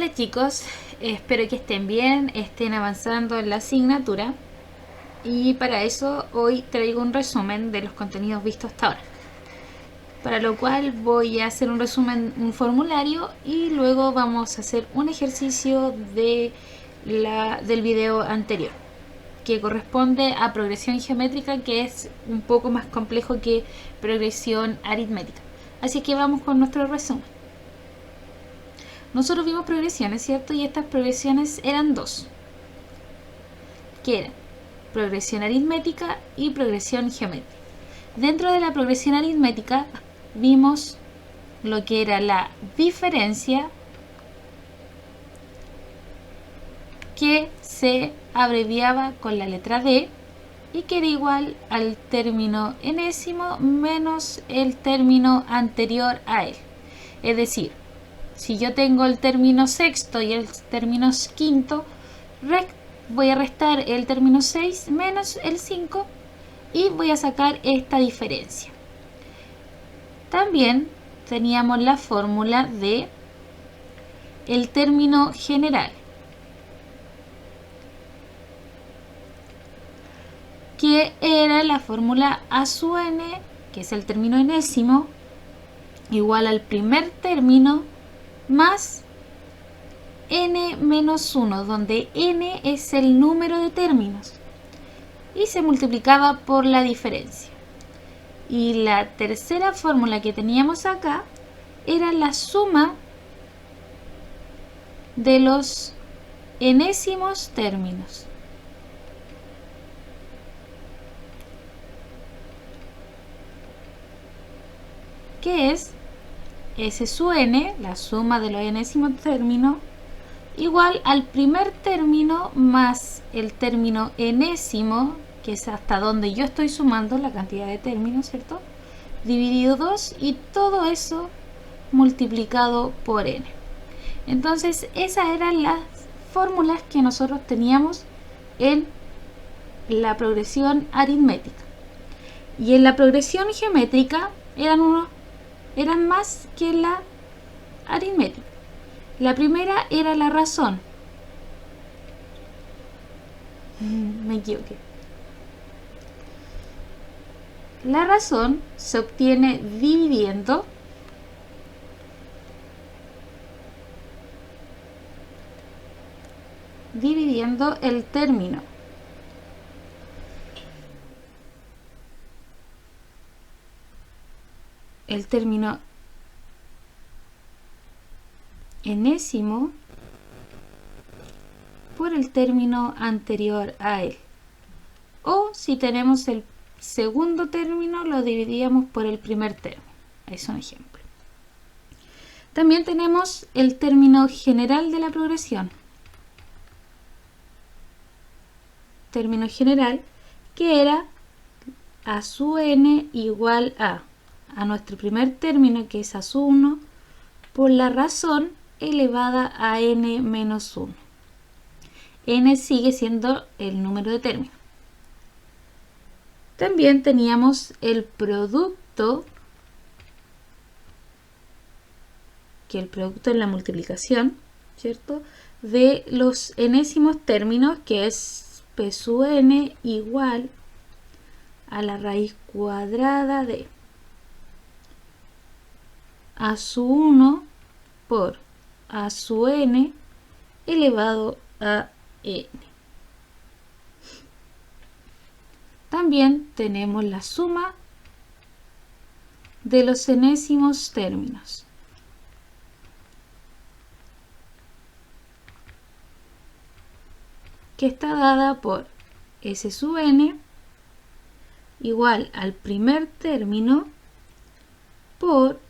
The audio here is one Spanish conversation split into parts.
Hola chicos, espero que estén bien, estén avanzando en la asignatura y para eso hoy traigo un resumen de los contenidos vistos hasta ahora. Para lo cual voy a hacer un resumen, un formulario y luego vamos a hacer un ejercicio del video anterior que corresponde a progresión geométrica, que es un poco más complejo que progresión aritmética. Así que vamos con nuestro resumen. Nosotros vimos progresiones, ¿cierto? Y estas progresiones eran dos, que eran progresión aritmética y progresión geométrica. Dentro de la progresión aritmética vimos lo que era la diferencia, que se abreviaba con la letra D y que era igual al término enésimo menos el término anterior a él. Es decir, si yo tengo el término sexto y el término quinto, voy a restar el término 6 menos el 5 y voy a sacar esta diferencia. También teníamos la fórmula de el término general, que era la fórmula a sub n, que es el término enésimo, igual al primer término más n menos 1, donde n es el número de términos y se multiplicaba por la diferencia. Y la tercera fórmula que teníamos acá era la suma de los enésimos términos. Que es S sub n, la suma de los enésimos términos, igual al primer término más el término enésimo, que es hasta donde yo estoy sumando la cantidad de términos, ¿cierto? Dividido 2 y todo eso multiplicado por n. Entonces esas eran las fórmulas que nosotros teníamos en la progresión aritmética. Y en la progresión geométrica eran más que la aritmética. La primera era la razón. Me equivoqué. La razón se obtiene dividiendo el término enésimo por el término anterior a él. O si tenemos el segundo término, lo dividíamos por el primer término. Es un ejemplo. También tenemos el término general de la progresión. Término general, que era a sub n igual a nuestro primer término, que es a sub 1, por la razón elevada a n menos 1. N sigue siendo el número de términos. También teníamos el producto, que el producto es la multiplicación, ¿cierto?, de los enésimos términos, que es P sub n igual a la raíz cuadrada de a sub 1 por a sub n elevado a n. También tenemos la suma de los enésimos términos, que está dada por S sub n igual al primer término por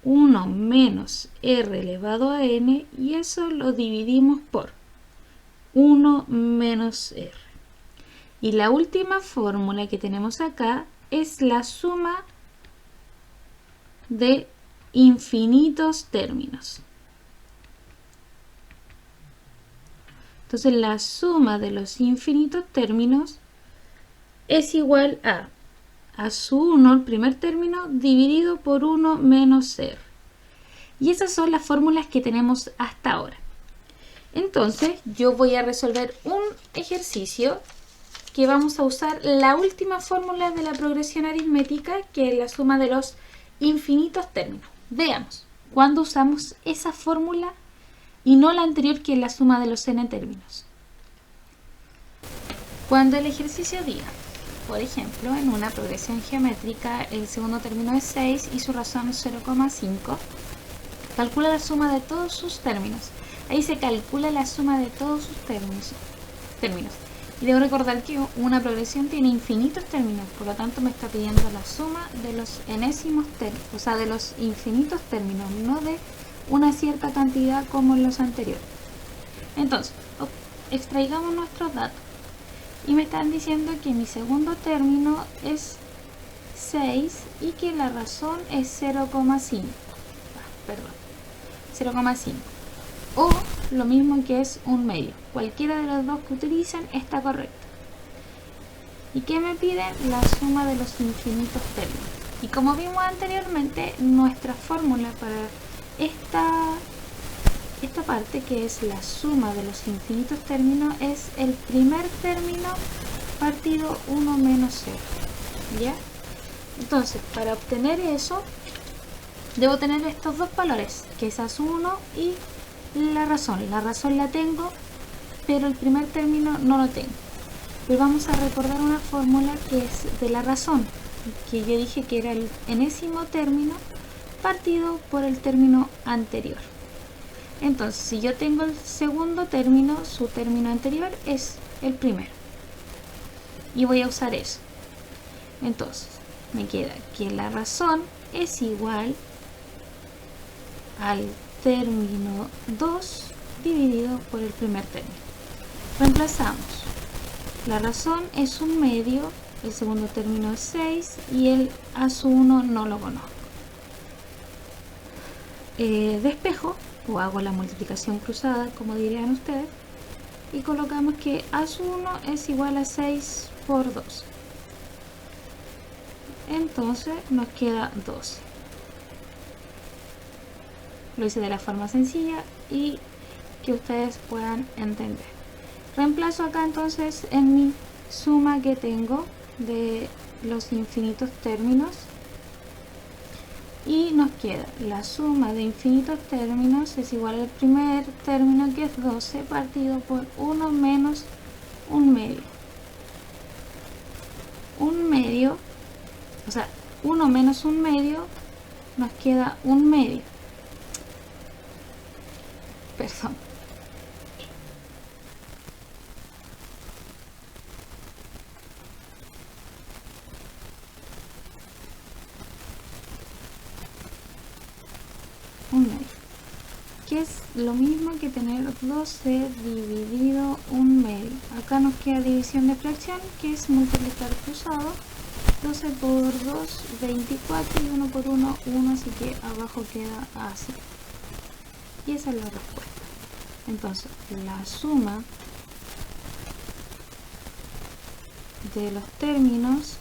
1 menos r elevado a n, y eso lo dividimos por 1 menos r. Y la última fórmula que tenemos acá es la suma de infinitos términos. Entonces la suma de los infinitos términos es igual a sub 1, el primer término, dividido por 1 menos r. Y esas son las fórmulas que tenemos hasta ahora. Entonces yo voy a resolver un ejercicio que vamos a usar la última fórmula de la progresión aritmética, que es la suma de los infinitos términos. Veamos, ¿cuándo usamos esa fórmula y no la anterior, que es la suma de los n términos? Cuando el ejercicio diga, por ejemplo, en una progresión geométrica el segundo término es 6 y su razón es 0,5, calcula la suma de todos sus términos. Ahí se calcula la suma de todos sus términos. Y debo recordar que una progresión tiene infinitos términos, por lo tanto me está pidiendo la suma de los enésimos términos, o sea, de los infinitos términos, no de una cierta cantidad como en los anteriores. Entonces, extraigamos nuestros datos. Y me están diciendo que mi segundo término es 6 y que la razón es 0,5. Perdón, 0,5. O lo mismo que es un medio. Cualquiera de los dos que utilicen está correcto. ¿Y qué me piden? La suma de los infinitos términos. Y como vimos anteriormente, nuestra fórmula para esta parte, que es la suma de los infinitos términos, es el primer término partido 1 menos 0. ¿Ya? Entonces, para obtener eso, debo tener estos dos valores, que es A1 y la razón. La razón la tengo, pero el primer término no lo tengo. Pero vamos a recordar una fórmula que es de la razón, que yo dije que era el enésimo término partido por el término anterior. Entonces, si yo tengo el segundo término, su término anterior es el primero. Y voy a usar eso. Entonces, me queda que la razón es igual al término 2 dividido por el primer término. Reemplazamos. La razón es un medio, el segundo término es 6 y el A1 no lo conozco. Despejo, o hago la multiplicación cruzada, como dirían ustedes, y colocamos que A1 es igual a 6 por 2. Entonces nos queda 12. Lo hice de la forma sencilla y que ustedes puedan entender. Reemplazo acá entonces en mi suma que tengo de los infinitos términos y nos queda la suma de infinitos términos es igual al primer término, que es 12 partido por 1 menos un medio. Un medio, o sea, 1 menos un medio, nos queda un medio. Perdón. Un medio, que es lo mismo que tener 12 dividido un medio. Acá nos queda división de fracción, que es multiplicar cruzado. 12 por 2, 24 y 1 por 1, 1, así que abajo queda así. Y esa es la respuesta. Entonces, la suma de los términos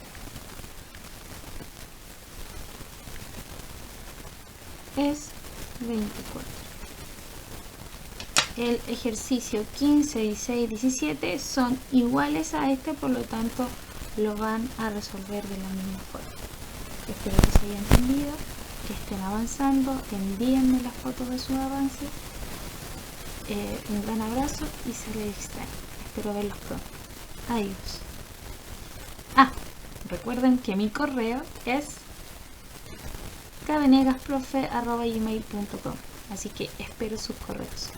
es 24. El ejercicio 15, 16, 17 son iguales a este, por lo tanto lo van a resolver de la misma forma. Espero que se haya entendido, que estén avanzando, envíenme las fotos de sus avances. Un gran abrazo y se les extraña. Espero verlos pronto. Adiós. Recuerden que mi correo es kvenegasprofe@gmail.com, así que espero sus correos.